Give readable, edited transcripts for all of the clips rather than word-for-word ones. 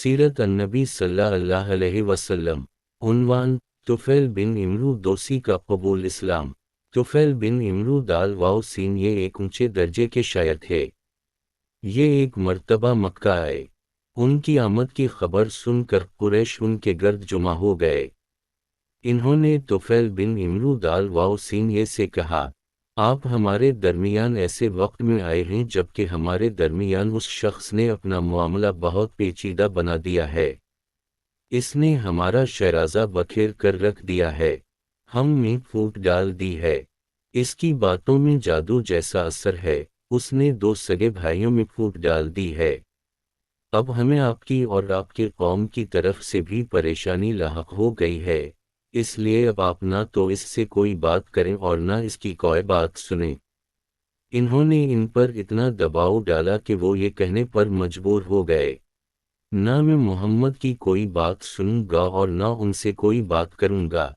सीरत अन्नबी सल्लल्लाहु अलैहि वसल्लम। उन्वान, तुफैल बिन इमरू दोसी का कबूल इस्लाम। तुफैल बिन इमरू दाल वाओ सीन ये एक ऊंचे दर्जे के शायर थे। ये एक मर्तबा मक्का आए। उनकी आमद की खबर सुनकर कुरैश उनके गर्द जुमा हो गए। इन्होंने तुफैल बिन इमरू दाल वाओ सीन ये से कहा, आप हमारे दरमियान ऐसे वक्त में आए हैं जबकि हमारे दरमियान उस शख्स ने अपना मामला बहुत पेचीदा बना दिया है। इसने हमारा शहराजा बखेर कर रख दिया है, हम में फूट डाल दी है। इसकी बातों में जादू जैसा असर है, उसने दो सगे भाइयों में फूट डाल दी है। अब हमें आपकी और आपके कौम की तरफ से भी परेशानी लाहक हो गई है, इसलिए अब आप ना तो इससे कोई बात करें और ना इसकी कोई बात सुनें। इन्होंने इन पर इतना दबाव डाला कि वो ये कहने पर मजबूर हो गए, ना मैं मोहम्मद की कोई बात सुनूंगा और ना उनसे कोई बात करूंगा।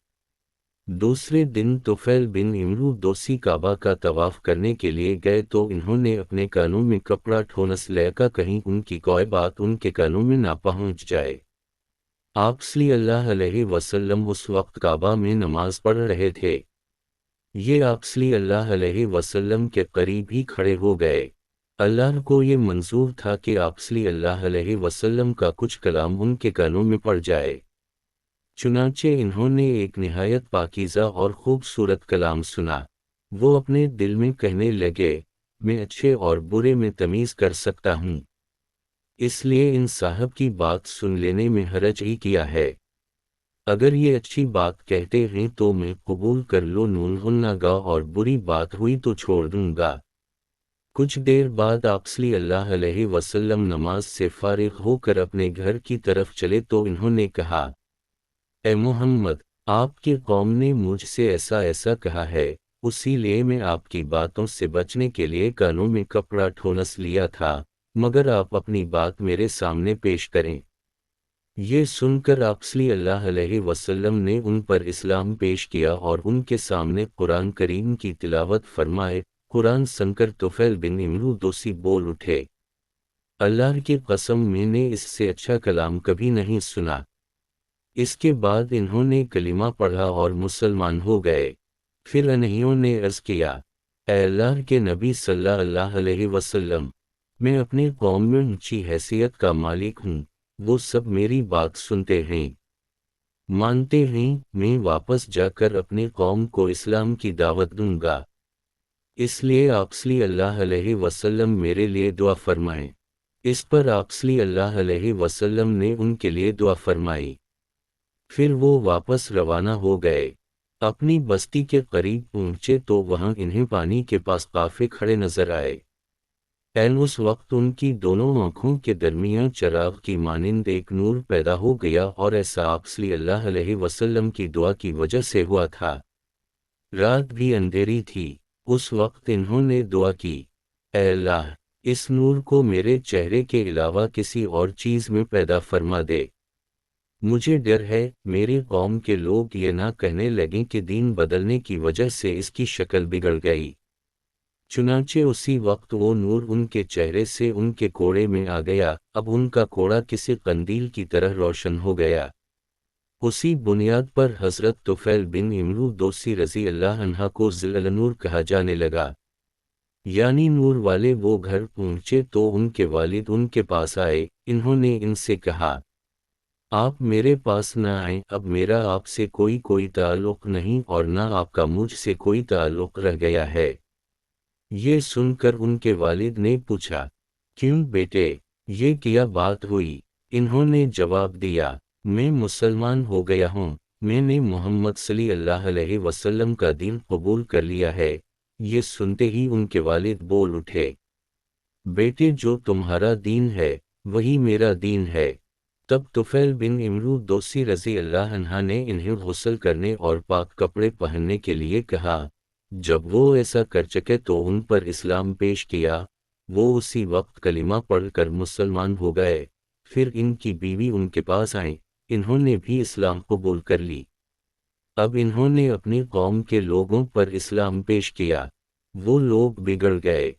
दूसरे दिन तुफैल बिन इमरू दोसी काबा का तवाफ करने के लिए गए तो इन्होंने अपने कानों में कपड़ा ठोनस लगा, कहीं उनकी कोई बात उनके कानों में ना पहुंच जाए। आप सल्लल्लाहु अलैहि वसल्लम उस वक्त काबा में नमाज पढ़ रहे थे। ये आप सल्लल्लाहु अलैहि वसल्लम के करीब ही खड़े हो गए। अल्लाह को ये मंजूर था कि आप सल्लल्लाहु अलैहि वसल्लम का कुछ कलाम उनके कानों में पड़ जाए। चुनांचे इन्होंने एक निहायत पाकीज़ा और खूबसूरत कलाम सुना। वो अपने दिल में कहने लगे, मैं अच्छे और बुरे में तमीज़ कर सकता हूँ, इसलिए इन साहब की बात सुन लेने में हरज ही किया है। अगर ये अच्छी बात कहते हैं तो मैं कबूल कर लूँगा और बुरी बात हुई तो छोड़ दूंगा। कुछ देर बाद आप सल्लल्लाहु अलैहि वसल्लम नमाज से फारिग होकर अपने घर की तरफ चले तो इन्होंने कहा, ए मोहम्मद, आपकी कौम ने मुझसे ऐसा ऐसा कहा है, उसी लिए मैं आपकी बातों से बचने के लिए कानों में कपड़ा ठोनस लिया था, मगर आप अपनी बात मेरे सामने पेश करें। ये सुनकर आप सल्लल्लाहु अलैहि वसल्लम ने उन पर इस्लाम पेश किया और उनके सामने कुरान करीम की तिलावत फरमाए। कुरान सुनकर तुफैल बिन इमरू दोसी बोल उठे, अल्लाह की कसम, मैंने इससे अच्छा कलाम कभी नहीं सुना। इसके बाद इन्होंने कलिमा पढ़ा और मुसलमान हो गए। फिर इन्होंने ने अर्ज़ किया, ऐ अल्लाह के नबी सल्लल्लाहु अलैहि वसल्लम, मैं अपनी कौम में ऊंची हैसियत का मालिक हूँ, वो सब मेरी बात सुनते हैं, मानते हैं। मैं वापस जाकर अपनी कौम को इस्लाम की दावत दूंगा, इसलिए आप सल्लल्लाहु अलैहि वसल्लम मेरे लिए दुआ फरमाएं। इस पर आप सल्लल्लाहु अलैहि वसल्लम ने उनके लिए दुआ फरमाई। फिर वो वापस रवाना हो गए। अपनी बस्ती के करीब पहुंचे तो वहां इन्हें पानी के पास काफे खड़े नजर आए। ऐन उस वक्त उनकी दोनों आंखों के दरमियान चराग की मानिंद एक नूर पैदा हो गया और ऐसा आप सल्लल्लाहु अलैहि वसल्लम की दुआ की वजह से हुआ था। रात भी अंधेरी थी। उस वक्त इन्होंने दुआ की, ऐ अल्लाह, इस नूर को मेरे चेहरे के अलावा किसी और चीज में पैदा फरमा दे। मुझे डर है मेरी कौम के लोग ये ना कहने लगें कि दीन बदलने की वजह से इसकी शक्ल बिगड़ गई। चुनांचे उसी वक्त वो नूर उनके चेहरे से उनके कोड़े में आ गया। अब उनका कोड़ा किसी कंदील की तरह रोशन हो गया। उसी बुनियाद पर हजरत तुफैल बिन इमरू दोसी रज़ी अल्लाह अन्हा को ज़िल नूर कहा जाने लगा, यानी नूर वाले। वो घर पहुंचे तो उनके वालिद उनके पास आए। इन्होंने इनसे कहा, आप मेरे पास न आए, अब मेरा आपसे कोई ताल्लुक़ नहीं और न आपका मुझसे कोई ताल्लुक़ रह गया है। ये सुनकर उनके वालिद ने पूछा, क्यों बेटे, ये क्या बात हुई? इन्होंने जवाब दिया, मैं मुसलमान हो गया हूँ, मैंने मोहम्मद सल्लल्लाहु अलैहि वसल्लम का दीन कबूल कर लिया है। ये सुनते ही उनके वालिद बोल उठे, बेटे, जो तुम्हारा दीन है वही मेरा दीन है। तब तुफैल बिन इमरू दोसी रज़ी अल्लाह अन्हा ने इन्हें गुस्ल करने और पाक कपड़े पहनने के लिए कहा। जब वो ऐसा कर चुके तो उन पर इस्लाम पेश किया। वो उसी वक्त कलिमा पढ़कर मुसलमान हो गए। फिर इनकी बीवी उनके पास आई, इन्होंने भी इस्लाम कबूल कर ली। अब इन्होंने अपनी कौम के लोगों पर इस्लाम पेश किया। वो लोग बिगड़ गए।